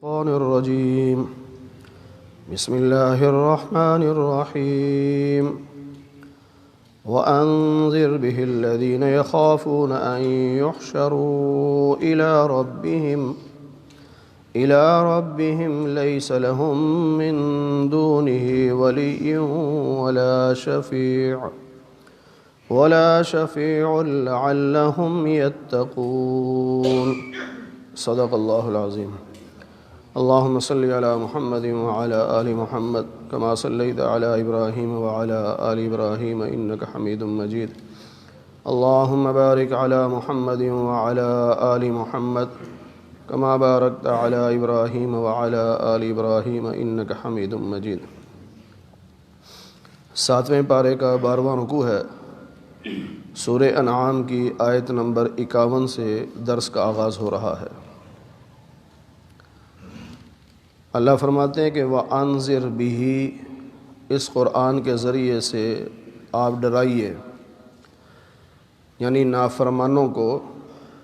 الشيطان الرجيم بسم الله الرحمن الرحيم وأنذر به الذين يخافون أن يحشروا إلى ربهم ليس لهم من دونه ولي ولا شفيع لعلهم يتقون صدق الله العظيم اللهم صل على محمد وعلى آل محمد كما صليت على إبراهيم وعلى آل إبراهيم إنك حميد مجيد اللهم بارك على محمد وعلى آل محمد كما باركت على إبراهيم وعلى آل إبراهيم إنك حميد مجيد۔ 7ویں پارے کا 12واں رکوع ہے۔ سورہ انعام کی آیت نمبر 51 سے درس کا آغاز ہو رہا ہے۔ اللہ فرماتے ہیں کہ وَأَنذِرْ بِهِ، اس قرآن کے ذریعے سے آپ ڈرائیے، یعنی نافرمانوں کو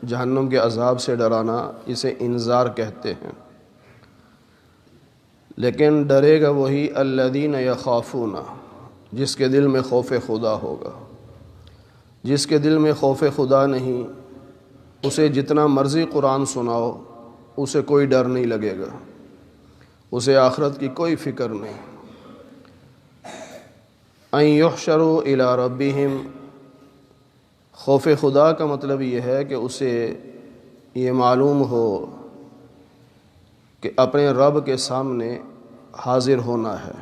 جہنم کے عذاب سے ڈرانا، اسے انذار کہتے ہیں۔ لیکن ڈرے گا وہی الذین یخافون، جس کے دل میں خوف خدا ہوگا۔ جس کے دل میں خوف خدا نہیں، اسے جتنا مرضی قرآن سناؤ اسے کوئی ڈر نہیں لگے گا، اسے آخرت کی کوئی فکر نہیں۔ ان یحشروا الی ربہم، خوف خدا کا مطلب یہ ہے کہ اسے یہ معلوم ہو کہ اپنے رب کے سامنے حاضر ہونا ہے،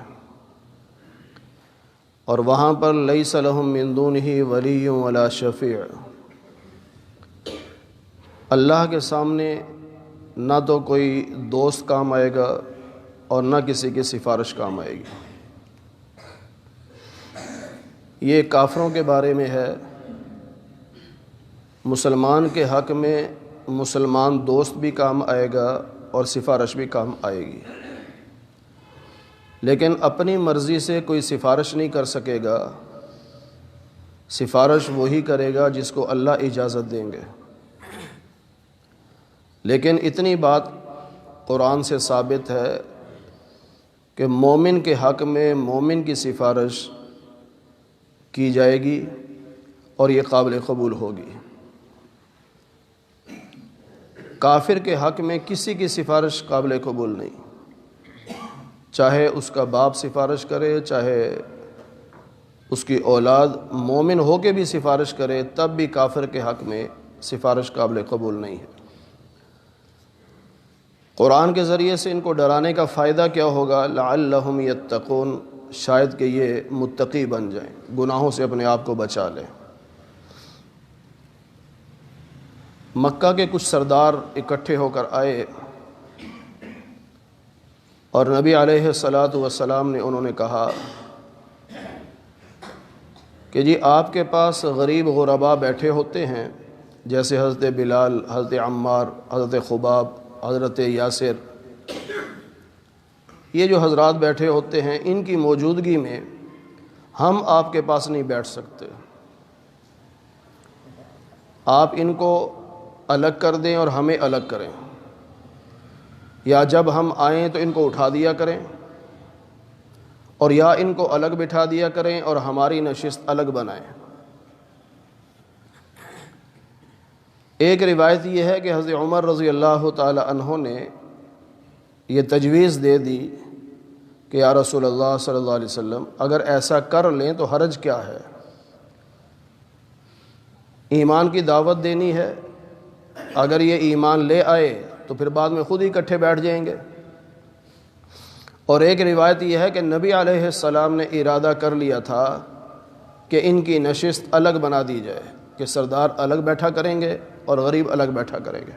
اور وہاں پر لیس لہم من دونہ ولی ولا شفیع، اللہ کے سامنے نہ تو کوئی دوست کام آئے گا اور نہ کسی کی سفارش کام آئے گی۔ یہ کافروں کے بارے میں ہے۔ مسلمان کے حق میں مسلمان دوست بھی کام آئے گا اور سفارش بھی کام آئے گی، لیکن اپنی مرضی سے کوئی سفارش نہیں کر سکے گا۔ سفارش وہی کرے گا جس کو اللہ اجازت دیں گے۔ لیکن اتنی بات قرآن سے ثابت ہے کہ مومن کے حق میں مومن کی سفارش کی جائے گی اور یہ قابل قبول ہوگی۔ کافر کے حق میں کسی کی سفارش قابل قبول نہیں، چاہے اس کا باپ سفارش کرے، چاہے اس کی اولاد مومن ہو کے بھی سفارش کرے، تب بھی کافر کے حق میں سفارش قابل قبول نہیں ہے۔ قرآن کے ذریعے سے ان کو ڈرانے کا فائدہ کیا ہوگا؟ لعلہم یتقون، شاید کہ یہ متقی بن جائیں، گناہوں سے اپنے آپ کو بچا لیں۔ مکہ کے کچھ سردار اکٹھے ہو کر آئے اور نبی علیہ السلام نے انہوں نے کہا کہ جی آپ کے پاس غریب غربا بیٹھے ہوتے ہیں، جیسے حضرت بلال، حضرت عمار، حضرت خباب، حضرت یاسر، یہ جو حضرات بیٹھے ہوتے ہیں، ان کی موجودگی میں ہم آپ کے پاس نہیں بیٹھ سکتے۔ آپ ان کو الگ کر دیں اور ہمیں الگ کریں، یا جب ہم آئیں تو ان کو اٹھا دیا کریں، اور یا ان کو الگ بٹھا دیا کریں اور ہماری نشست الگ بنائیں۔ ایک روایت یہ ہے کہ حضرت عمر رضی اللہ تعالی عنہ نے یہ تجویز دے دی کہ یا رسول اللہ صلی اللہ علیہ وسلم، اگر ایسا کر لیں تو حرج کیا ہے؟ ایمان کی دعوت دینی ہے، اگر یہ ایمان لے آئے تو پھر بعد میں خود ہی اکٹھے بیٹھ جائیں گے۔ اور ایک روایت یہ ہے کہ نبی علیہ السلام نے ارادہ کر لیا تھا کہ ان کی نشست الگ بنا دی جائے، کہ سردار الگ بیٹھا کریں گے اور غریب الگ بیٹھا کریں گے۔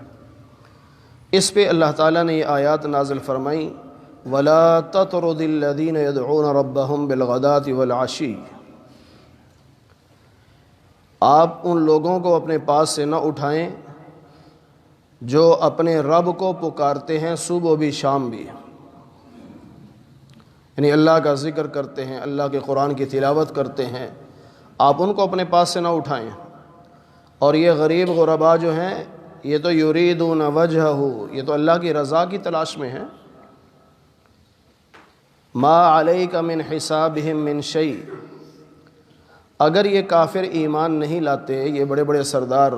اس پہ اللہ تعالیٰ نے یہ آیات نازل فرمائیں، وَلَا تَطْرُدِ الَّذِينَ يَدْعُونَ رَبَّهُمْ بِالْغَدَاةِ وَالْعَشِيِّ، آپ ان لوگوں کو اپنے پاس سے نہ اٹھائیں جو اپنے رب کو پکارتے ہیں صبح بھی شام بھی، یعنی اللہ کا ذکر کرتے ہیں، اللہ کے قرآن کی تلاوت کرتے ہیں، آپ ان کو اپنے پاس سے نہ اٹھائیں۔ اور یہ غریب غربا جو ہیں یہ تو یریدون وجہہ، یہ تو اللہ کی رضا کی تلاش میں ہیں۔ ما علیک من حسابہم من شیء، اگر یہ کافر ایمان نہیں لاتے، یہ بڑے بڑے سردار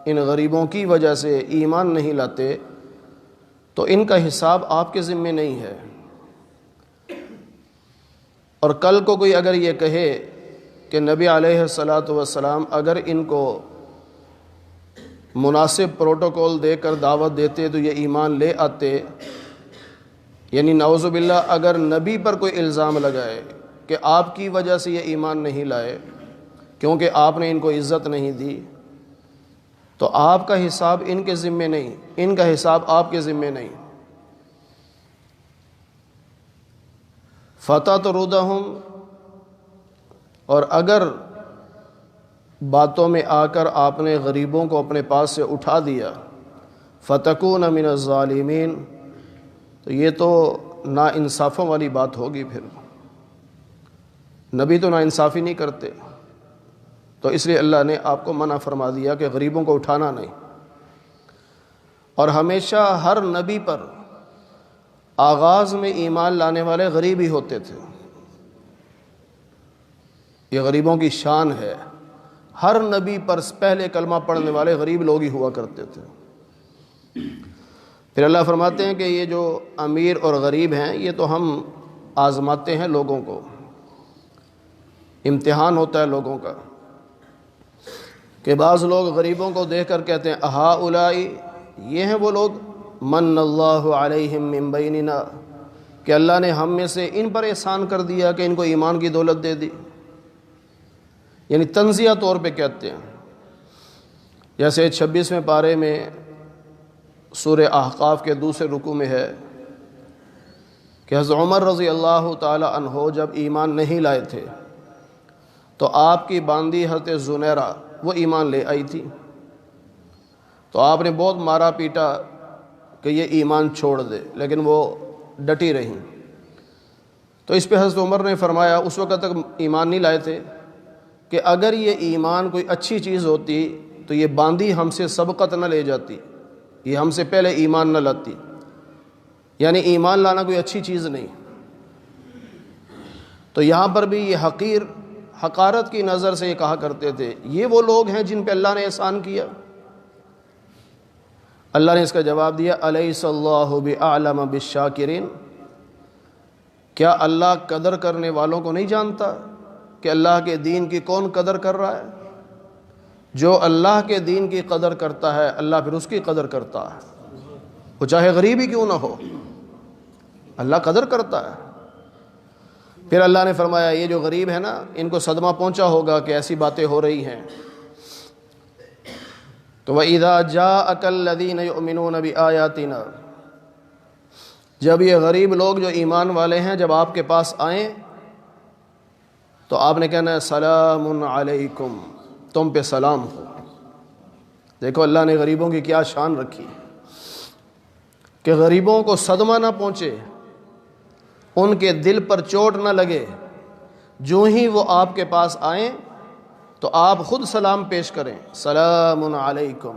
ان غریبوں کی وجہ سے ایمان نہیں لاتے، تو ان کا حساب آپ کے ذمے نہیں ہے۔ اور کل کو کوئی اگر یہ کہے کہ نبی علیہ الصلاۃ والسلام اگر ان کو مناسب پروٹوکول دے کر دعوت دیتے تو یہ ایمان لے آتے، یعنی نعوذ باللہ اگر نبی پر کوئی الزام لگائے کہ آپ کی وجہ سے یہ ایمان نہیں لائے کیونکہ آپ نے ان کو عزت نہیں دی، تو آپ کا حساب ان کے ذمے نہیں، ان کا حساب آپ کے ذمے نہیں۔ فتطردہم، اور اگر باتوں میں آ کر آپ نے غریبوں کو اپنے پاس سے اٹھا دیا، فتکون من الظالمین، تو یہ تو نا انصافوں والی بات ہوگی۔ پھر نبی تو نا انصافی نہیں کرتے، تو اس لیے اللہ نے آپ کو منع فرما دیا کہ غریبوں کو اٹھانا نہیں۔ اور ہمیشہ ہر نبی پر آغاز میں ایمان لانے والے غریب ہی ہوتے تھے، یہ غریبوں کی شان ہے، ہر نبی پر پہلے کلمہ پڑھنے والے غریب لوگ ہی ہوا کرتے تھے۔ پھر اللہ فرماتے ہیں کہ یہ جو امیر اور غریب ہیں یہ تو ہم آزماتے ہیں لوگوں کو، امتحان ہوتا ہے لوگوں کا، کہ بعض لوگ غریبوں کو دیکھ کر کہتے ہیں اہؤلائی، یہ ہیں وہ لوگ من اللہ علیہم من بیننا، کہ اللہ نے ہم میں سے ان پر احسان کر دیا کہ ان کو ایمان کی دولت دے دی، یعنی تنزیہ طور پہ کہتے ہیں۔ جیسے 26ویں پارے میں سورہ احقاف کے دوسرے رکوع میں ہے کہ حضرت عمر رضی اللہ تعالی عنہ جب ایمان نہیں لائے تھے تو آپ کی باندی حضرت زنیرہ وہ ایمان لے آئی تھی، تو آپ نے بہت مارا پیٹا کہ یہ ایمان چھوڑ دے، لیکن وہ ڈٹی رہیں۔ تو اس پہ حضرت عمر نے فرمایا، اس وقت تک ایمان نہیں لائے تھے، کہ اگر یہ ایمان کوئی اچھی چیز ہوتی تو یہ باندی ہم سے سبقت نہ لے جاتی، یہ ہم سے پہلے ایمان نہ لاتی، یعنی ایمان لانا کوئی اچھی چیز نہیں۔ تو یہاں پر بھی یہ حقارت کی نظر سے یہ کہا کرتے تھے، یہ وہ لوگ ہیں جن پہ اللہ نے احسان کیا۔ اللہ نے اس کا جواب دیا، الیس اللہ بأعلم بالشاکرین، کیا اللہ قدر کرنے والوں کو نہیں جانتا کہ اللہ کے دین کی کون قدر کر رہا ہے؟ جو اللہ کے دین کی قدر کرتا ہے اللہ پھر اس کی قدر کرتا ہے، وہ چاہے غریب ہی کیوں نہ ہو، اللہ قدر کرتا ہے۔ پھر اللہ نے فرمایا یہ جو غریب ہے نا ان کو صدمہ پہنچا ہوگا کہ ایسی باتیں ہو رہی ہیں، تو وَإِذَا جَاءَكَ الَّذِينَ يُؤْمِنُونَ بِآيَاتِنَا، جب یہ غریب لوگ جو ایمان والے ہیں جب آپ کے پاس آئیں تو آپ نے کہنا ہے سلام علیکم، تم پہ سلام ہو۔ دیکھو اللہ نے غریبوں کی کیا شان رکھی کہ غریبوں کو صدمہ نہ پہنچے، ان کے دل پر چوٹ نہ لگے، جو ہی وہ آپ کے پاس آئیں تو آپ خود سلام پیش کریں، سلام علیکم،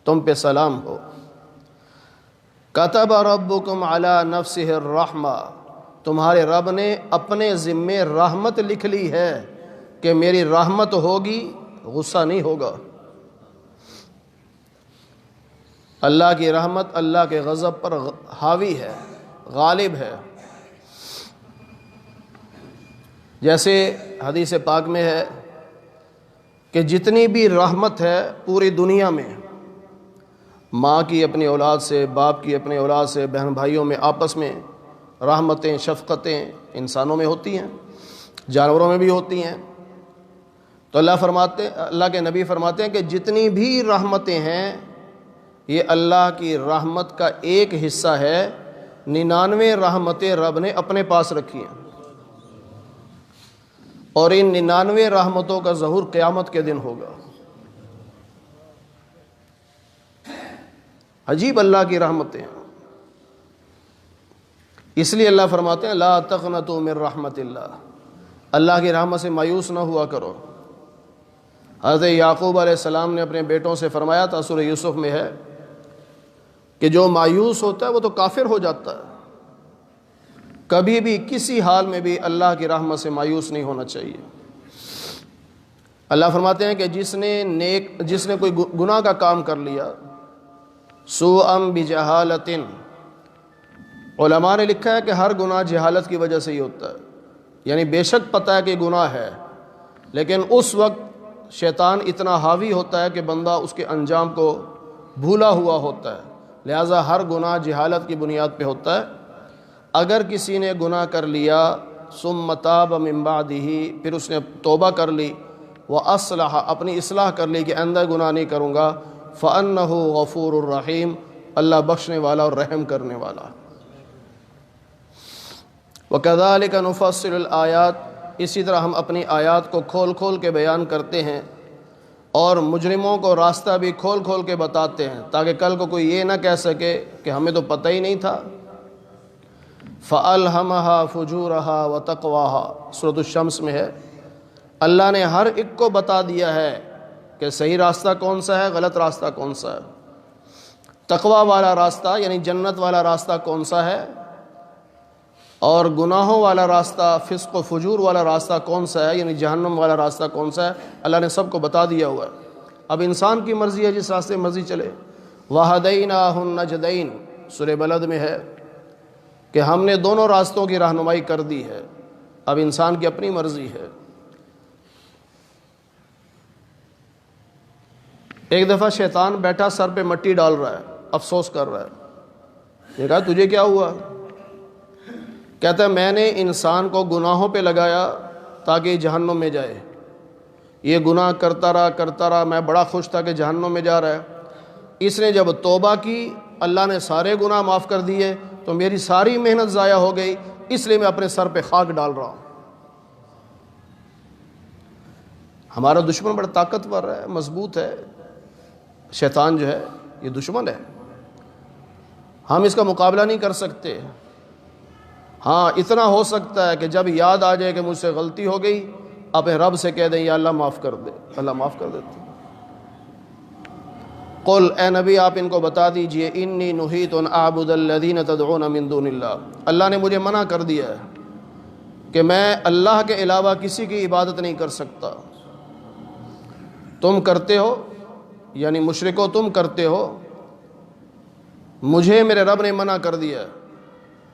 تم پہ سلام ہو۔ کتب ربکم علی نفسہ الرحمہ، تمہارے رب نے اپنے ذمے رحمت لکھ لی ہے کہ میری رحمت ہوگی، غصہ نہیں ہوگا۔ اللہ کی رحمت اللہ کے غضب پر حاوی ہے، غالب ہے۔ جیسے حدیث پاک میں ہے کہ جتنی بھی رحمت ہے پوری دنیا میں، ماں کی اپنی اولاد سے، باپ کی اپنی اولاد سے، بہن بھائیوں میں آپس میں رحمتیں شفقتیں انسانوں میں ہوتی ہیں، جانوروں میں بھی ہوتی ہیں۔ تو اللہ کے نبی فرماتے ہیں کہ جتنی بھی رحمتیں ہیں یہ اللہ کی رحمت کا ایک حصہ ہے، 99 رحمتیں رب نے اپنے پاس رکھی ہیں، اور ان 99 رحمتوں کا ظہور قیامت کے دن ہوگا۔ عجیب اللہ کی رحمتیں ہیں، اس لیے اللہ فرماتے ہیں لا تقنطوا من رحمت اللہ، اللہ کی رحمت سے مایوس نہ ہوا کرو۔ حضرت یعقوب علیہ السلام نے اپنے بیٹوں سے فرمایا تھا، سورہ یوسف میں ہے کہ جو مایوس ہوتا ہے وہ تو کافر ہو جاتا ہے. کبھی بھی کسی حال میں بھی اللہ کی رحمت سے مایوس نہیں ہونا چاہیے. اللہ فرماتے ہیں کہ جس نے کوئی گناہ کا کام کر لیا، سوءا بجہالۃ، علماء نے لکھا ہے کہ ہر گناہ جہالت کی وجہ سے ہی ہوتا ہے. یعنی بے شک پتہ ہے کہ گناہ ہے، لیکن اس وقت شیطان اتنا حاوی ہوتا ہے کہ بندہ اس کے انجام کو بھولا ہوا ہوتا ہے. لہٰذا ہر گناہ جہالت کی بنیاد پہ ہوتا ہے. اگر کسی نے گناہ کر لیا ثم تاب من بعدہ، پھر اس نے توبہ کر لی، وَأَصْلَحَ، اپنی اصلاح کر لی کہ آئندہ گناہ نہیں کروں گا، فَأَنَّهُ غَفُورٌ الرحیم، اللہ بخشنے والا اور رحم کرنے والا. وَكَذَلِكَ نُفَصِّلُ الْآيَاتِ، اسی طرح ہم اپنی آیات کو کھول کھول کے بیان کرتے ہیں اور مجرموں کو راستہ بھی کھول کھول کے بتاتے ہیں، تاکہ کل کو کوئی یہ نہ کہہ سکے کہ ہمیں تو پتہ ہی نہیں تھا. فَأَلْهَمَهَا فُجُورَهَا وَتَقْوَاهَا، سورۃ الشمس میں ہے. اللہ نے ہر ایک کو بتا دیا ہے کہ صحیح راستہ کون سا ہے، غلط راستہ کون سا ہے. تقوی والا راستہ یعنی جنت والا راستہ کون سا ہے، اور گناہوں والا راستہ، فسق و فجور والا راستہ کون سا ہے، یعنی جہنم والا راستہ کون سا ہے. اللہ نے سب کو بتا دیا ہوا ہے. اب انسان کی مرضی ہے جس راستے مرضی چلے. وَهَدَيْنَاهُ النَّجْدَيْنِ، سورہ بلد میں ہے کہ ہم نے دونوں راستوں کی رہنمائی کر دی ہے. اب انسان کی اپنی مرضی ہے. ایک دفعہ شیطان بیٹھا سر پہ مٹی ڈال رہا ہے، افسوس کر رہا ہے. یہ کہا تجھے کیا ہوا؟ کہتا ہے میں نے انسان کو گناہوں پہ لگایا تاکہ یہ جہنم میں جائے. یہ گناہ کرتا رہا، میں بڑا خوش تھا کہ جہنم میں جا رہا ہے. اس نے جب توبہ کی، اللہ نے سارے گناہ معاف کر دیے، تو میری ساری محنت ضائع ہو گئی، اس لیے میں اپنے سر پہ خاک ڈال رہا ہوں. ہمارا دشمن بڑا طاقتور ہے، مضبوط ہے. شیطان جو ہے یہ دشمن ہے، ہم اس کا مقابلہ نہیں کر سکتے. ہاں اتنا ہو سکتا ہے کہ جب یاد آ جائے کہ مجھ سے غلطی ہو گئی، اپنے رب سے کہہ دیں یا اللہ معاف کر دے، اللہ معاف کر دیتے. قل، اے نبی آپ ان کو بتا دیجئے، انی نہیت ان اعبد الذین تدعون من دون اللہ، اللہ نے مجھے منع کر دیا ہے کہ میں اللہ کے علاوہ کسی کی عبادت نہیں کر سکتا. تم کرتے ہو، یعنی مشرکو تم کرتے ہو، مجھے میرے رب نے منع کر دیا.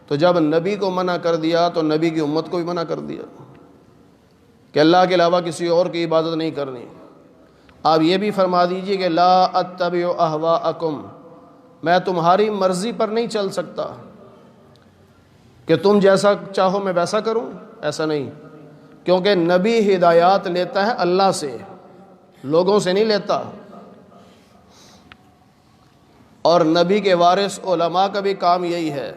تو جب نبی کو منع کر دیا تو نبی کی امت کو بھی منع کر دیا کہ اللہ کے علاوہ کسی اور کی عبادت نہیں کرنی. آپ یہ بھی فرما دیجئے کہ لا اتبع اہواءکم، میں تمہاری مرضی پر نہیں چل سکتا کہ تم جیسا چاہو میں ویسا کروں، ایسا نہیں. کیونکہ نبی ہدایات لیتا ہے اللہ سے، لوگوں سے نہیں لیتا. اور نبی کے وارث علماء کا بھی کام یہی ہے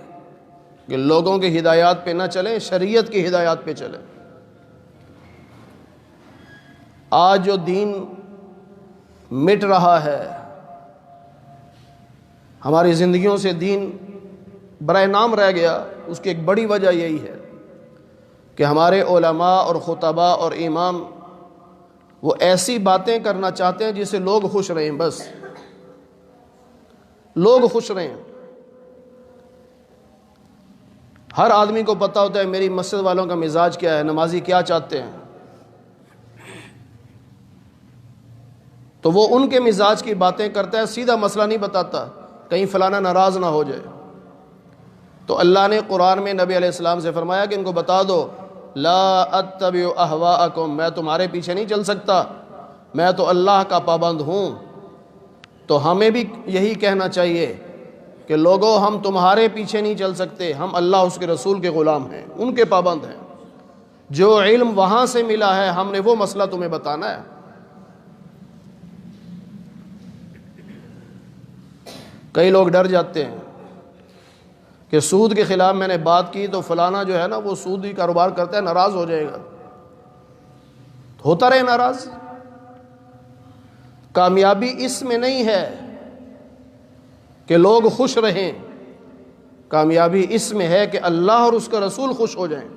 کہ لوگوں کی ہدایات پہ نہ چلیں، شریعت کی ہدایات پہ چلیں. آج جو دین مٹ رہا ہے، ہماری زندگیوں سے دین برائے نام رہ گیا، اس کی ایک بڑی وجہ یہی ہے کہ ہمارے علماء اور خطباء اور امام وہ ایسی باتیں کرنا چاہتے ہیں جس سے لوگ خوش رہیں، بس لوگ خوش رہیں. ہر آدمی کو پتہ ہوتا ہے میری مسجد والوں کا مزاج کیا ہے، نمازی کیا چاہتے ہیں، تو وہ ان کے مزاج کی باتیں کرتا ہے، سیدھا مسئلہ نہیں بتاتا کہیں فلانا ناراض نہ ہو جائے. تو اللہ نے قرآن میں نبی علیہ السلام سے فرمایا کہ ان کو بتا دو لا اتبع اہواءکم، میں تمہارے پیچھے نہیں چل سکتا، میں تو اللہ کا پابند ہوں. تو ہمیں بھی یہی کہنا چاہیے کہ لوگوں ہم تمہارے پیچھے نہیں چل سکتے، ہم اللہ اس کے رسول کے غلام ہیں، ان کے پابند ہیں. جو علم وہاں سے ملا ہے ہم نے وہ مسئلہ تمہیں بتانا ہے. کئی لوگ ڈر جاتے ہیں کہ سود کے خلاف میں نے بات کی تو فلانا جو ہے نا وہ سودی کاروبار کرتا ہے، ناراض ہو جائے گا. ہوتا رہے ناراض. کامیابی اس میں نہیں ہے کہ لوگ خوش رہیں، کامیابی اس میں ہے کہ اللہ اور اس کا رسول خوش ہو جائیں.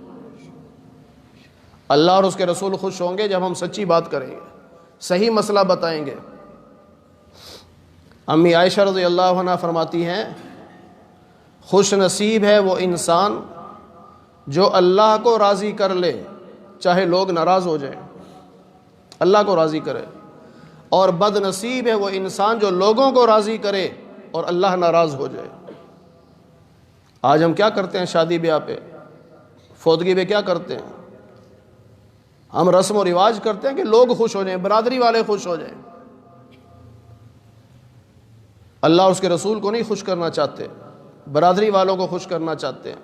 اللہ اور اس کے رسول خوش ہوں گے جب ہم سچی بات کریں گے، صحیح مسئلہ بتائیں گے۔ امی عائشہ رضی اللہ عنہ فرماتی ہیں خوش نصیب ہے وہ انسان جو اللہ کو راضی کر لے چاہے لوگ ناراض ہو جائیں، اللہ کو راضی کرے، اور بد نصیب ہے وہ انسان جو لوگوں کو راضی کرے اور اللہ ناراض ہو جائے۔ آج ہم کیا کرتے ہیں شادی بیاہ پہ، فوتگی پہ کیا کرتے ہیں؟ ہم رسم و رواج کرتے ہیں کہ لوگ خوش ہو جائیں، برادری والے خوش ہو جائیں۔ اللہ اس کے رسول کو نہیں خوش کرنا چاہتے، برادری والوں کو خوش کرنا چاہتے ہیں۔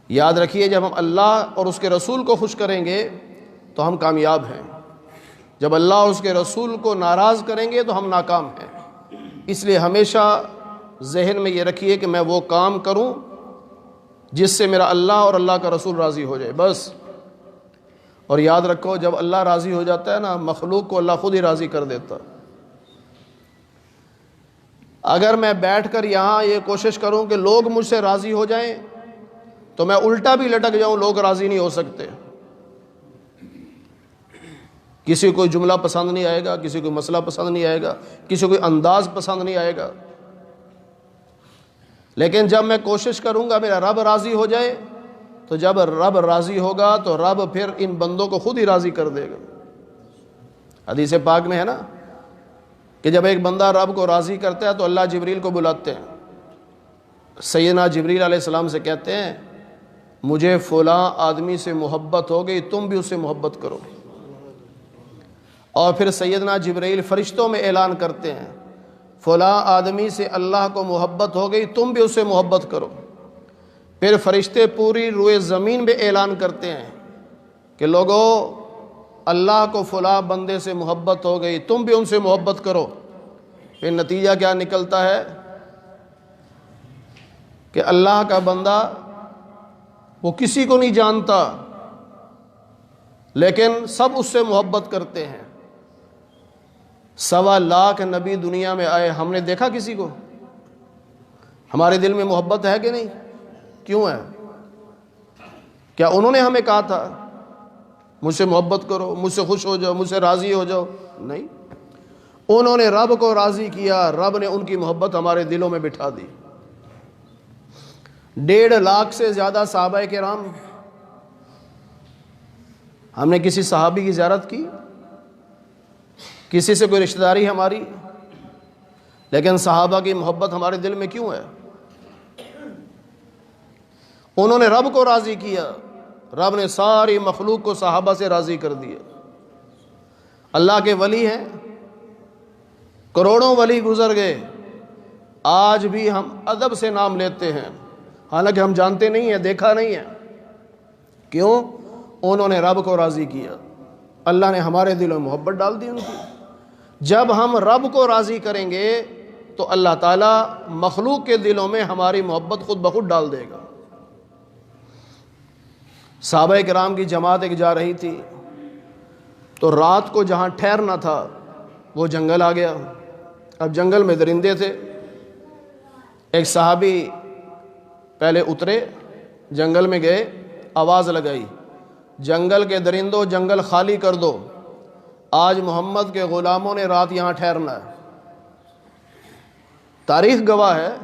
یاد رکھیے جب ہم اللہ اور اس کے رسول کو خوش کریں گے تو ہم کامیاب ہیں، جب اللہ اور اس کے رسول کو ناراض کریں گے تو ہم ناکام ہیں۔ اس لیے ہمیشہ ذہن میں یہ رکھیے کہ میں وہ کام کروں جس سے میرا اللہ اور اللہ کا رسول راضی ہو جائے بس۔ اور یاد رکھو جب اللہ راضی ہو جاتا ہے نا، مخلوق کو اللہ خود ہی راضی کر دیتا۔ اگر میں بیٹھ کر یہاں یہ کوشش کروں کہ لوگ مجھ سے راضی ہو جائیں تو میں الٹا بھی لٹک جاؤں، لوگ راضی نہیں ہو سکتے۔ کسی کو کوئی جملہ پسند نہیں آئے گا، کسی کو مسئلہ پسند نہیں آئے گا، کسی کو کوئی انداز پسند نہیں آئے گا۔ لیکن جب میں کوشش کروں گا میرا رب راضی ہو جائے، تو جب رب راضی ہوگا تو رب پھر ان بندوں کو خود ہی راضی کر دے گا۔ حدیث پاک میں ہے نا کہ جب ایک بندہ رب کو راضی کرتا ہے تو اللہ جبریل کو بلاتے ہیں، سیدنا جبریل علیہ السلام سے کہتے ہیں مجھے فلاں آدمی سے محبت ہو گئی، تم بھی اس سے محبت کرو۔ اور پھر سیدنا جبریل فرشتوں میں اعلان کرتے ہیں فلاں آدمی سے اللہ کو محبت ہو گئی، تم بھی اس سے محبت کرو۔ پھر فرشتے پوری روئے زمین میں اعلان کرتے ہیں کہ لوگوں اللہ کو فلاں بندے سے محبت ہو گئی، تم بھی ان سے محبت کرو۔ پھر نتیجہ کیا نکلتا ہے کہ اللہ کا بندہ وہ کسی کو نہیں جانتا لیکن سب اس سے محبت کرتے ہیں۔ 1.25 لاکھ نبی دنیا میں آئے، ہم نے دیکھا کسی کو؟ ہمارے دل میں محبت ہے کہ نہیں؟ کیوں ہے؟ کیا انہوں نے ہمیں کہا تھا مجھ سے محبت کرو، مجھ سے خوش ہو جاؤ، مجھ سے راضی ہو جاؤ؟ نہیں، انہوں نے رب کو راضی کیا، رب نے ان کی محبت ہمارے دلوں میں بٹھا دی۔ 1.5 لاکھ سے زیادہ صحابہ کرام، ہم نے کسی صحابی کی زیارت کی، کسی سے کوئی رشتہ داری ہماری، لیکن صحابہ کی محبت ہمارے دل میں کیوں ہے؟ انہوں نے رب کو راضی کیا، رب نے ساری مخلوق کو صحابہ سے راضی کر دیا۔ اللہ کے ولی ہیں، کروڑوں ولی گزر گئے، آج بھی ہم ادب سے نام لیتے ہیں حالانکہ ہم جانتے نہیں ہیں، دیکھا نہیں ہے۔ کیوں؟ انہوں نے رب کو راضی کیا، اللہ نے ہمارے دلوں میں محبت ڈال دی ان کی۔ جب ہم رب کو راضی کریں گے تو اللہ تعالیٰ مخلوق کے دلوں میں ہماری محبت خود بخود ڈال دے گا۔ صحابہ کرام کی جماعت ایک جا رہی تھی تو رات کو جہاں ٹھہرنا تھا وہ جنگل آ گیا۔ اب جنگل میں درندے تھے، ایک صحابی پہلے اترے، جنگل میں گئے، آواز لگائی جنگل کے درندوں جنگل خالی کر دو، آج محمد کے غلاموں نے رات یہاں ٹھہرنا ہے۔ تاریخ گواہ ہے،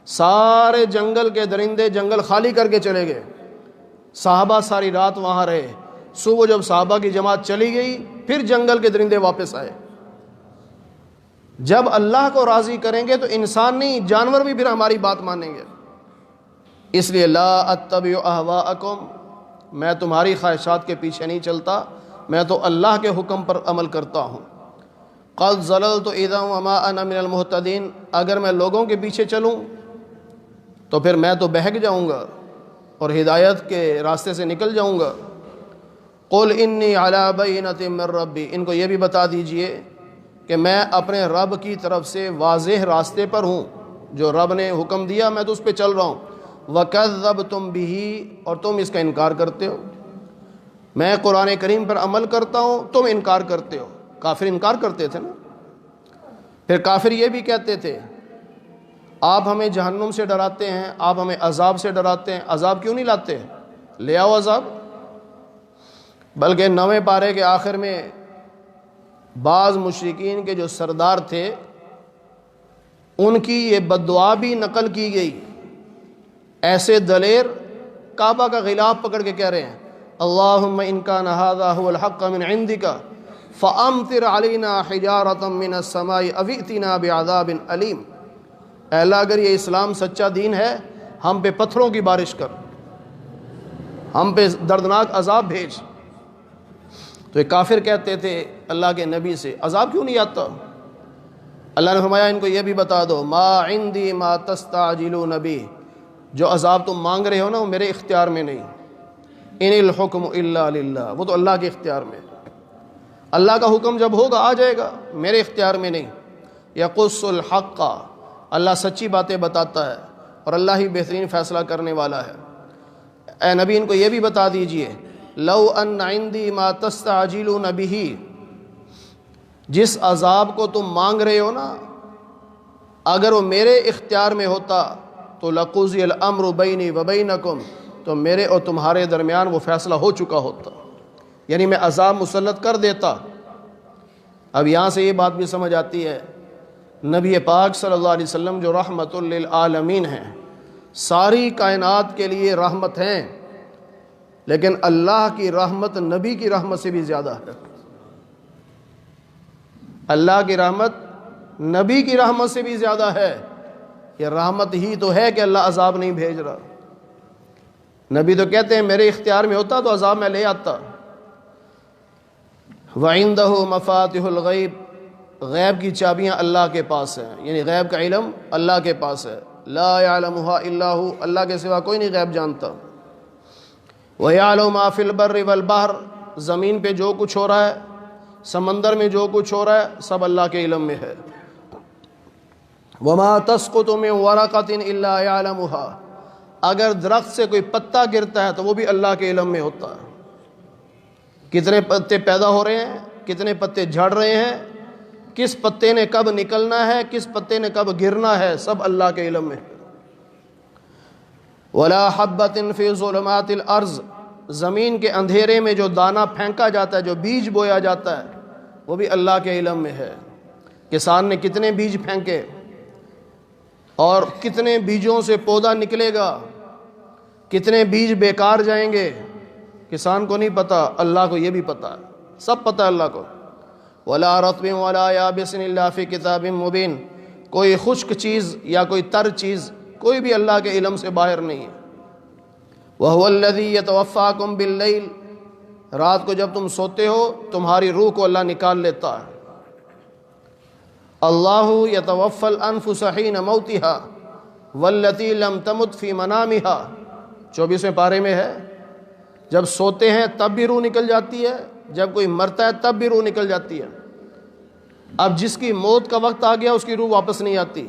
سارے جنگل کے درندے جنگل خالی کر کے چلے گئے، صحابہ ساری رات وہاں رہے۔ صبح جب صحابہ کی جماعت چلی گئی پھر جنگل کے درندے واپس آئے۔ جب اللہ کو راضی کریں گے تو انسان نہیں، جانور بھی پھر ہماری بات مانیں گے۔ اس لیے لا اتبع اہواءکم، میں تمہاری خواہشات کے پیچھے نہیں چلتا، میں تو اللہ کے حکم پر عمل کرتا ہوں۔ قد ضللت اذا وما انا من المہتدین، اگر میں لوگوں کے پیچھے چلوں تو پھر میں تو بہک جاؤں گا اور ہدایت کے راستے سے نکل جاؤں گا۔ قل انی علی بینۃ من ربی، ان کو یہ بھی بتا دیجئے کہ میں اپنے رب کی طرف سے واضح راستے پر ہوں، جو رب نے حکم دیا میں تو اس پہ چل رہا ہوں۔ وَكَذَّبْتُمْ بِهِ، اور تم اس کا انکار کرتے ہو۔ میں قرآن کریم پر عمل کرتا ہوں، تم انکار کرتے ہو۔ کافر انکار کرتے تھے نا۔ پھر کافر یہ بھی کہتے تھے آپ ہمیں جہنم سے ڈراتے ہیں، آپ ہمیں عذاب سے ڈراتے ہیں، عذاب کیوں نہیں لاتے؟ لے آؤ عذاب۔ بلکہ 9ویں پارے کے آخر میں بعض مشرکین کے جو سردار تھے ان کی یہ بد دعا بھی نقل کی گئی. ایسے دلیر کعبہ کا غلاف پکڑ کے کہہ رہے ہیں اللہم ان کان ھذا ھو الحق من عندک فامطر علینا حجارۃ من السماء او ائتنا بعذاب علیم. اے اللہ اگر یہ اسلام سچا دین ہے ہم پہ پتھروں کی بارش کر، ہم پہ دردناک عذاب بھیج. تو یہ کافر کہتے تھے اللہ کے نبی سے عذاب کیوں نہیں آتا؟ اللہ نے فرمایا ان کو یہ بھی بتا دو ما عندی ما تستعجلون بہ، جو عذاب تم مانگ رہے ہو نا وہ میرے اختیار میں نہیں. ان الحکم الا للہ، وہ تو اللہ کے اختیار میں. اللہ کا حکم جب ہوگا آ جائے گا، میرے اختیار میں نہیں. یقص الحق، اللہ سچی باتیں بتاتا ہے اور اللہ ہی بہترین فیصلہ کرنے والا ہے. اے نبی ان کو یہ بھی بتا دیجئے لو ان عندی ما تستعجلون بہ، جس عذاب کو تم مانگ رہے ہو نا اگر وہ میرے اختیار میں ہوتا تو لقضی الامر بینی وبینکم، تو میرے اور تمہارے درمیان وہ فیصلہ ہو چکا ہوتا، یعنی میں عذاب مسلط کر دیتا. اب یہاں سے یہ بات بھی سمجھ آتی ہے نبی پاک صلی اللہ علیہ وسلم جو رحمت للعالمین ہیں، ساری کائنات کے لیے رحمت ہیں، لیکن اللہ کی رحمت نبی کی رحمت سے بھی زیادہ ہے. اللہ کی رحمت نبی کی رحمت سے بھی زیادہ ہے. یہ رحمت ہی تو ہے کہ اللہ عذاب نہیں بھیج رہا. نبی تو کہتے ہیں میرے اختیار میں ہوتا تو عذاب میں لے آتا. وَعِندَهُ مَفَاتِحُ الْغَيْبِ، غیب کی چابیاں اللہ کے پاس ہیں، یعنی غیب کا علم اللہ کے پاس ہے. لا يعلمها الا هو، اللہ کے سوا کوئی نہیں غیب جانتا. وَيَعْلَمُ مَا فِي الْبَرِّ وَالْبَحْرِ، زمین پہ جو کچھ ہو رہا ہے، سمندر میں جو کچھ ہو رہا ہے، سب اللہ کے علم میں ہے. وَمَا تَسْقُطُ مِن وَرَقَةٍ إِلَّا يَعْلَمُهَا، اگر درخت سے کوئی پتا گرتا ہے تو وہ بھی اللہ کے علم میں ہوتا ہے. کتنے پتے پیدا ہو رہے ہیں، کتنے پتے جھڑ رہے ہیں، کس پتے نے کب نکلنا ہے، کس پتے نے کب گرنا ہے، سب اللہ کے علم میں. وَلَا حَبَّةٍ فِي ظُلُمَاتِ الْأَرْضِ، زمین کے اندھیرے میں جو دانہ پھینکا جاتا ہے، جو بیج بویا جاتا ہے، وہ بھی اللہ کے علم میں ہے. کسان نے کتنے بیج پھینکے اور کتنے بیجوں سے پودا نکلے گا، کتنے بیج بیکار جائیں گے، کسان کو نہیں پتا، اللہ کو یہ بھی پتا ہے، سب پتا ہے اللہ کو. وَلَا رَطْبٍ وَلَا يَابِسٍ إِلَّا فِي كِتَابٍ مُبِينٍ، کوئی خشک چیز یا کوئی تر چیز کوئی بھی اللہ کے علم سے باہر نہیں ہے. وَهُوَ الَّذِي يَتَوَفَّاكُمْ بِاللَّيْلِ، رات کو جب تم سوتے ہو تمہاری روح کو اللہ نکال لیتا ہے. اللہ یتوفی الانفس حین موتها واللتی لم تمت فی منامها، 24ویں پارے میں ہے. جب سوتے ہیں تب بھی روح نکل جاتی ہے، جب کوئی مرتا ہے تب بھی روح نکل جاتی ہے. اب جس کی موت کا وقت آ گیا اس کی روح واپس نہیں آتی،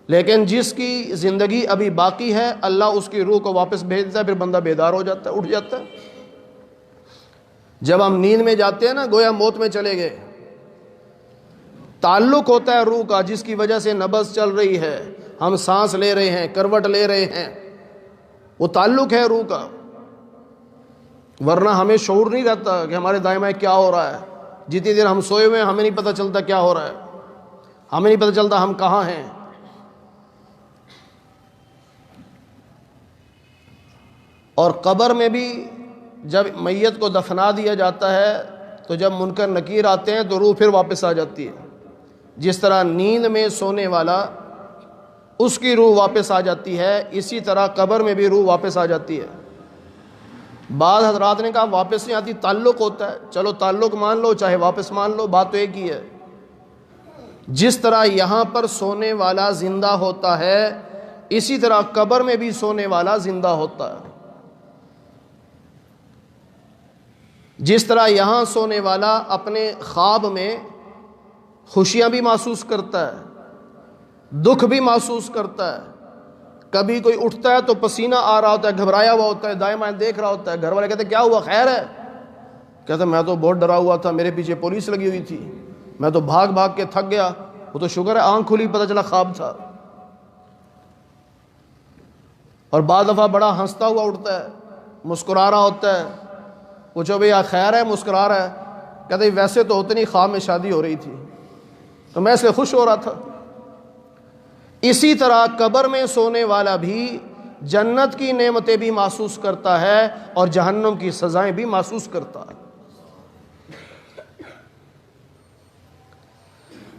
لیکن جس کی زندگی ابھی باقی ہے اللہ اس کی روح کو واپس بھیج دیتا ہے، پھر بندہ بیدار ہو جاتا ہے، اٹھ جاتا ہے. جب ہم نیند میں جاتے ہیں نا گویا موت میں چلے گئے. تعلق ہوتا ہے روح کا جس کی وجہ سے نبض چل رہی ہے، ہم سانس لے رہے ہیں، کروٹ لے رہے ہیں، وہ تعلق ہے روح کا. ورنہ ہمیں شعور نہیں رہتا کہ ہمارے دائیں بائیں کیا ہو رہا ہے. جتنی دیر ہم سوئے ہوئے ہیں ہمیں نہیں پتہ چلتا کیا ہو رہا ہے، ہمیں نہیں پتہ چلتا ہم کہاں ہیں. اور قبر میں بھی جب میت کو دفنا دیا جاتا ہے تو جب منکر نکیر آتے ہیں تو روح پھر واپس آ جاتی ہے. جس طرح نیند میں سونے والا اس کی روح واپس آ جاتی ہے، اسی طرح قبر میں بھی روح واپس آ جاتی ہے. بعض حضرات نے کہا واپس نہیں آتی، تعلق ہوتا ہے. چلو تعلق مان لو چاہے واپس مان لو، بات تو ایک ہی ہے. جس طرح یہاں پر سونے والا زندہ ہوتا ہے اسی طرح قبر میں بھی سونے والا زندہ ہوتا ہے. جس طرح یہاں سونے والا اپنے خواب میں خوشیاں بھی محسوس کرتا ہے، دکھ بھی محسوس کرتا ہے. کبھی کوئی اٹھتا ہے تو پسینہ آ رہا ہوتا ہے، گھبرایا ہوا ہوتا ہے، دائیں بائیں دیکھ رہا ہوتا ہے. گھر والے کہتے ہیں کیا ہوا، خیر ہے؟ کہتا ہے میں تو بہت ڈرا ہوا تھا، میرے پیچھے پولیس لگی ہوئی تھی، میں تو بھاگ بھاگ کے تھک گیا. وہ تو شکر ہے آنکھ کھلی پتہ چلا خواب تھا. اور بعض دفعہ بڑا ہنستا ہوا اٹھتا ہے، مسکرا رہا ہوتا ہے. پوچھو بھئی خیر ہے، مسکرا رہا ہے؟ کہتے ویسے تو اتنی خواب میں شادی ہو رہی تھی تو میں اس لیے خوش ہو رہا تھا۔ اسی طرح قبر میں سونے والا بھی جنت کی نعمتیں بھی محسوس کرتا ہے اور جہنم کی سزائیں بھی محسوس کرتا ہے۔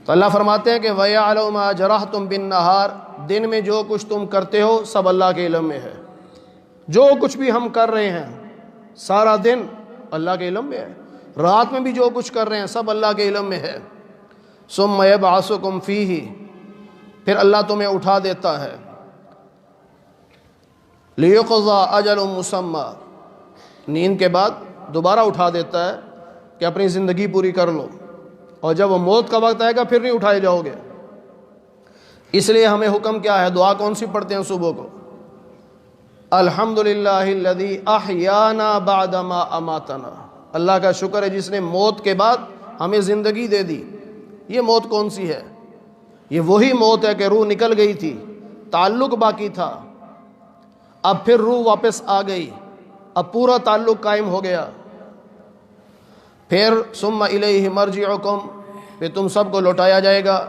تو اللہ فرماتے ہیں کہ وَيَعْلَمُ مَا جَرَحْتُمْ بِالنَّهَارِ، دن میں جو کچھ تم کرتے ہو سب اللہ کے علم میں ہے۔ جو کچھ بھی ہم کر رہے ہیں سارا دن اللہ کے علم میں ہے، رات میں بھی جو کچھ کر رہے ہیں سب اللہ کے علم میں ہے۔ ثُمَّ يَبْعَثُكُمْ فِيهِ، پھر اللہ تمہیں اٹھا دیتا ہے، لِيُقْضَىٰ أَجَلٌ مُّسَمًّى، نیند کے بعد دوبارہ اٹھا دیتا ہے کہ اپنی زندگی پوری کر لو، اور جب وہ موت کا وقت آئے گا پھر نہیں اٹھائے جاؤ گے۔ اس لیے ہمیں حکم کیا ہے؟ دعا کون سی پڑھتے ہیں صبح کو؟ الحمدللہ الذی احیانا بعد ما اماتنا، اللہ کا شکر ہے جس نے موت کے بعد ہمیں زندگی دے دی۔ یہ موت کون سی ہے؟ یہ وہی موت ہے کہ روح نکل گئی تھی، تعلق باقی تھا، اب پھر روح واپس آ گئی، اب پورا تعلق قائم ہو گیا۔ پھر ثم الیہ مرجعکم، پھر تم سب کو لوٹایا جائے گا،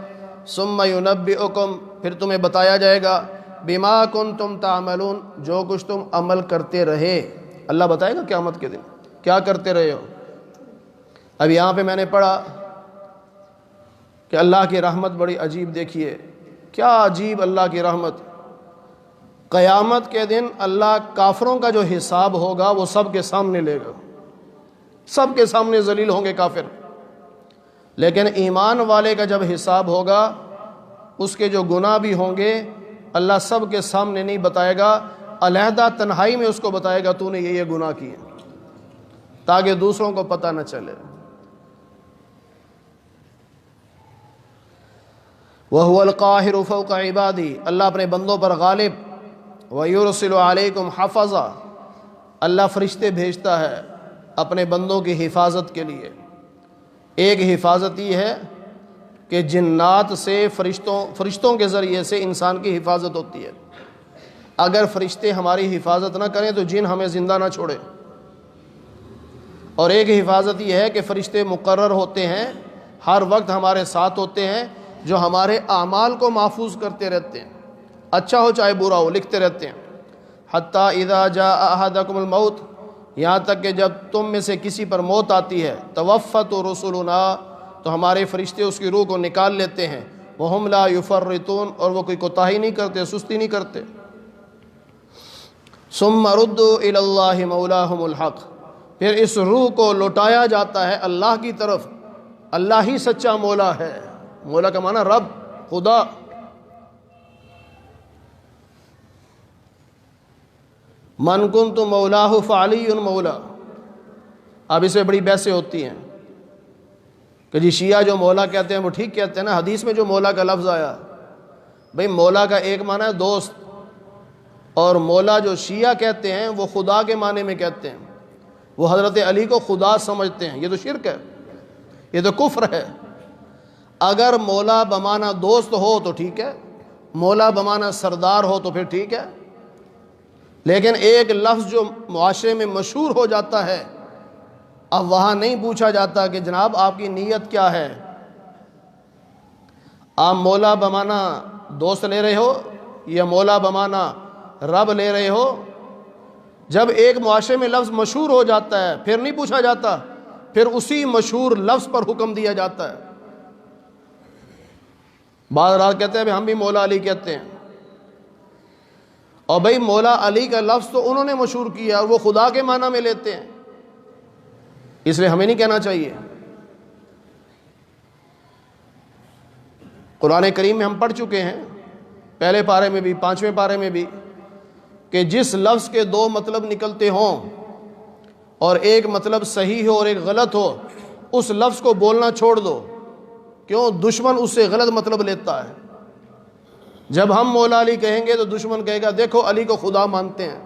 ثم ینبئکم، پھر تمہیں بتایا جائے گا، بما کنتم تعملون، جو کچھ تم عمل کرتے رہے اللہ بتائے گا قیامت کے دن کیا کرتے رہے ہو۔ اب یہاں پہ میں نے پڑھا کہ اللہ کی رحمت بڑی عجیب، دیکھیے کیا عجیب اللہ کی رحمت۔ قیامت کے دن اللہ کافروں کا جو حساب ہوگا وہ سب کے سامنے لے گا، سب کے سامنے ذلیل ہوں گے کافر، لیکن ایمان والے کا جب حساب ہوگا اس کے جو گناہ بھی ہوں گے اللہ سب کے سامنے نہیں بتائے گا، علیحدہ تنہائی میں اس کو بتائے گا تو نے یہ گناہ کیے، تاکہ دوسروں کو پتہ نہ چلے۔ وَهُوَ الْقَاهِرُ فَوْقَ عِبَادِهِ، اللہ اپنے بندوں پر غالب، وَيُرْسِلُ عَلَيْكُمْ حَفَظًا، اللہ فرشتے بھیجتا ہے اپنے بندوں کی حفاظت کے لیے۔ ایک حفاظت یہ ہے کہ جنات سے فرشتوں کے ذریعے سے انسان کی حفاظت ہوتی ہے۔ اگر فرشتے ہماری حفاظت نہ کریں تو جن ہمیں زندہ نہ چھوڑے۔ اور ایک حفاظت یہ ہے کہ فرشتے مقرر ہوتے ہیں، ہر وقت ہمارے ساتھ ہوتے ہیں، جو ہمارے اعمال کو محفوظ کرتے رہتے ہیں، اچھا ہو چاہے برا ہو لکھتے رہتے ہیں۔ حتیٰ اذا جاء احدکم الموت، یہاں تک کہ جب تم میں سے کسی پر موت آتی ہے، توفت رسلنا، تو ہمارے فرشتے اس کی روح کو نکال لیتے ہیں، وہم لا یفرطون، اور وہ کوئی کوتاہی نہیں کرتے، سستی نہیں کرتے۔ ثم ردوا الی اللہ مولاہم الحق، پھر اس روح کو لوٹایا جاتا ہے اللہ کی طرف، اللہ ہی سچا مولا ہے۔ مولا کا معنی رب، خدا۔ من کنت مولاہ فعلی مولا، اب اس میں بڑی بحثیں ہوتی ہیں کہ جی شیعہ جو مولا کہتے ہیں وہ ٹھیک کہتے ہیں نا، حدیث میں جو مولا کا لفظ آیا، بھئی مولا کا ایک معنی ہے دوست، اور مولا جو شیعہ کہتے ہیں وہ خدا کے معنی میں کہتے ہیں، وہ حضرت علی کو خدا سمجھتے ہیں۔ یہ تو شرک ہے، یہ تو کفر ہے۔ اگر مولا بمعنی دوست ہو تو ٹھیک ہے، مولا بمعنی سردار ہو تو پھر ٹھیک ہے، لیکن ایک لفظ جو معاشرے میں مشہور ہو جاتا ہے، اب وہاں نہیں پوچھا جاتا کہ جناب آپ کی نیت کیا ہے، آپ مولا بمعنی دوست لے رہے ہو یا مولا بمعنی رب لے رہے ہو۔ جب ایک معاشرے میں لفظ مشہور ہو جاتا ہے پھر نہیں پوچھا جاتا، پھر اسی مشہور لفظ پر حکم دیا جاتا ہے۔ بعض رات کہتے ہیں ہم بھی مولا علی کہتے ہیں، اور بھئی مولا علی کا لفظ تو انہوں نے مشہور کیا اور وہ خدا کے معنی میں لیتے ہیں، اس لیے ہمیں نہیں کہنا چاہیے۔ قرآن کریم میں ہم پڑھ چکے ہیں، پہلے پارے میں بھی 5ویں پارے میں بھی، کہ جس لفظ کے 2 مطلب نکلتے ہوں اور ایک مطلب صحیح ہو اور ایک غلط ہو، اس لفظ کو بولنا چھوڑ دو، کیوں؟ دشمن اس سے غلط مطلب لیتا ہے۔ جب ہم مولا علی کہیں گے تو دشمن کہے گا دیکھو علی کو خدا مانتے ہیں،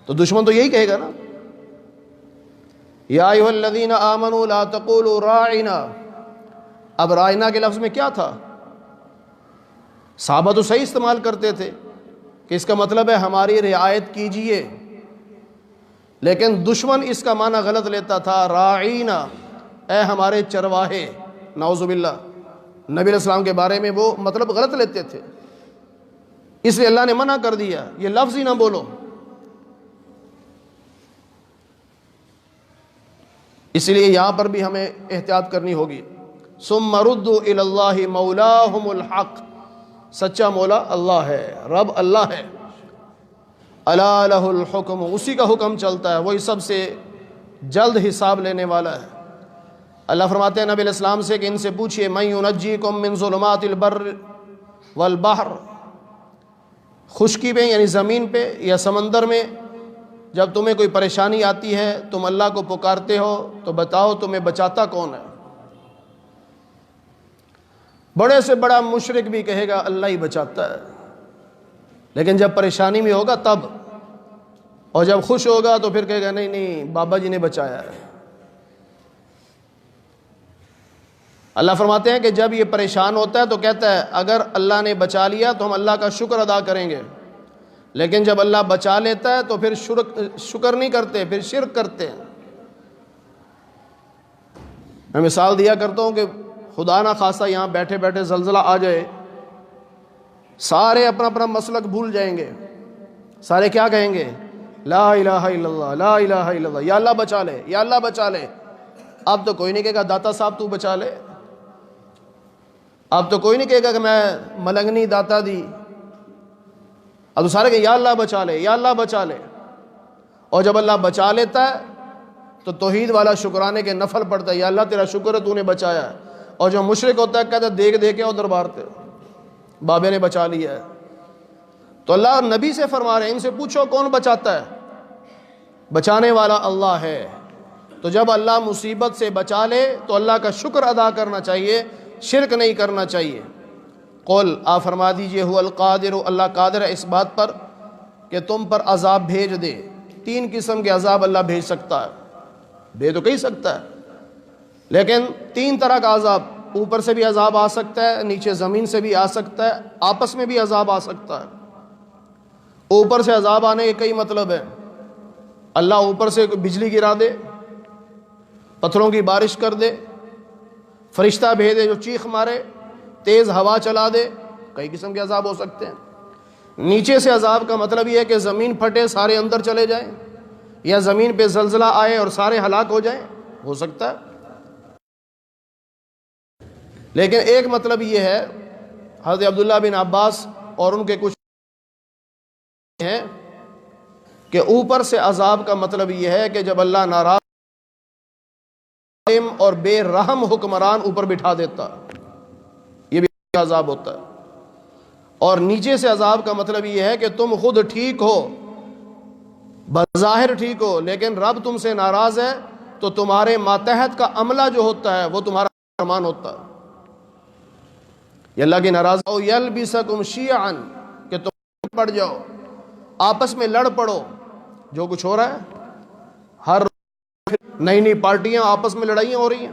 تو دشمن تو یہی کہے گا نا، یا ایھا الذین آمنوا لا تقولوا راعنا۔ اب راعنا کے لفظ میں کیا تھا؟ صحابہ تو صحیح استعمال کرتے تھے کہ اس کا مطلب ہے ہماری رعایت کیجئے، لیکن دشمن اس کا معنی غلط لیتا تھا، راعینا، اے ہمارے چرواہے، نعوذ باللہ، نبی علیہ السلام کے بارے میں وہ مطلب غلط لیتے تھے، اس لیے اللہ نے منع کر دیا یہ لفظ ہی نہ بولو۔ اس لیے یہاں پر بھی ہمیں احتیاط کرنی ہوگی۔ ثم ردوا الی اللہ مولاہم الحق، سچا مولا اللہ ہے، رب اللہ ہے۔ الا لہ الحکم، اسی کا حکم چلتا ہے، وہی سب سے جلد حساب لینے والا ہے۔ اللہ فرماتے ہیں نبی علیہ السلام سے کہ ان سے پوچھئے من ینجیکم من ظلمات البر والبحر، خشکی پہ یعنی زمین پہ یا سمندر میں جب تمہیں کوئی پریشانی آتی ہے تم اللہ کو پکارتے ہو تو بتاؤ تمہیں بچاتا کون ہے؟ بڑے سے بڑا مشرک بھی کہے گا اللہ ہی بچاتا ہے، لیکن جب پریشانی میں ہوگا تب، اور جب خوش ہوگا تو پھر کہے گا نہیں نہیں بابا جی نے بچایا ہے۔ اللہ فرماتے ہیں کہ جب یہ پریشان ہوتا ہے تو کہتا ہے اگر اللہ نے بچا لیا تو ہم اللہ کا شکر ادا کریں گے، لیکن جب اللہ بچا لیتا ہے تو پھر شکر نہیں کرتے، پھر شرک کرتے ہیں۔ میں مثال دیا کرتا ہوں کہ خدا نہ خواستہ یہاں بیٹھے بیٹھے زلزلہ آ جائے، سارے اپنا اپنا مسلک بھول جائیں گے، سارے کیا کہیں گے؟ لا الہ الا اللہ، لا الہ الا اللہ، یا اللہ بچا لے، یا اللہ بچا لے۔ اب تو کوئی نہیں کہے گا داتا صاحب تو بچا لے، اب تو کوئی نہیں کہے گا کہ میں ملنگنی داتا دی، اب تو سارے کہ یا اللہ بچا لے، یا اللہ بچا لے۔ اور جب اللہ بچا لیتا ہے تو توحید والا شکرانے کے نفل پڑتا ہے، یا اللہ تیرا شکر ہے تو نے بچایا ہے۔ اور جو مشرک ہوتا ہے کہتا ہے دیکھ دیکھ کے اور دربار تے بابے نے بچا لیا ہے۔ تو اللہ نبی سے فرما رہے ہیں ان سے پوچھو کون بچاتا ہے؟ بچانے والا اللہ ہے۔ تو جب اللہ مصیبت سے بچا لے تو اللہ کا شکر ادا کرنا چاہیے، شرک نہیں کرنا چاہیے۔ قل، آپ فرما دیجئے، هو القادر، اللہ قادر ہے اس بات پر کہ تم پر عذاب بھیج دے۔ تین قسم کے عذاب اللہ بھیج سکتا ہے، بھیج تو کہی سکتا ہے، لیکن تین طرح کا عذاب، اوپر سے بھی عذاب آ سکتا ہے، نیچے زمین سے بھی آ سکتا ہے، آپس میں بھی عذاب آ سکتا ہے۔ اوپر سے عذاب آنے کے کئی مطلب ہے، اللہ اوپر سے بجلی گرا دے، پتھروں کی بارش کر دے، فرشتہ بھیجے جو چیخ مارے، تیز ہوا چلا دے، کئی قسم کے عذاب ہو سکتے ہیں۔ نیچے سے عذاب کا مطلب یہ ہے کہ زمین پھٹے سارے اندر چلے جائیں، یا زمین پہ زلزلہ آئے اور سارے ہلاک ہو جائیں، ہو سکتا ہے۔ لیکن ایک مطلب یہ ہے، حضرت عبداللہ بن عباس اور ان کے کچھ ہیں کہ اوپر سے عذاب کا مطلب یہ ہے کہ جب اللہ ناراض اور بے رحم حکمران اوپر بٹھا دیتا، یہ بھی عذاب ہوتا ہے۔ اور نیچے سے عذاب کا مطلب یہ ہے کہ تم خود ٹھیک ہو، بظاہر ٹھیک ہو، لیکن رب تم سے ناراض ہے تو تمہارے ماتحت کا عملہ جو ہوتا ہے وہ تمہارا فرمان ہوتا ہے۔ یہ اللہ کی ناراض ہو، یلبسکم شیعا، کہ تم پڑ جاؤ، آپس میں لڑ پڑو، جو کچھ ہو رہا ہے، ہر نئی نئی پارٹیاں آپس میں لڑائیاں ہو رہی ہیں،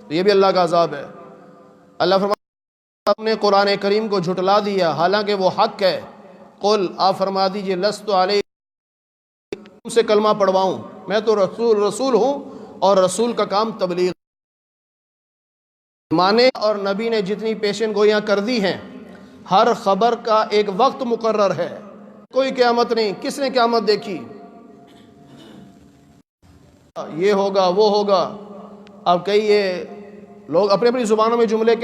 تو یہ بھی اللہ کا عذاب ہے۔ اللہ فرماتا ہے نے قرآن کریم کو جھٹلا دیا حالانکہ وہ حق ہے۔ قل، آپ فرما دیجئے، لست علیکم، تم سے کلمہ پڑھواؤں، میں تو رسول ہوں اور رسول کا کام تبلیغ۔ مانے اور نبی نے جتنی پیشن گوئیاں کر دی ہیں، ہر خبر کا ایک وقت مقرر ہے، کوئی قیامت نہیں۔ کس نے قیامت دیکھی؟ یہ ہوگا وہ ہوگا، اب کئی یہ لوگ اپنی اپنی زبانوں میں جملے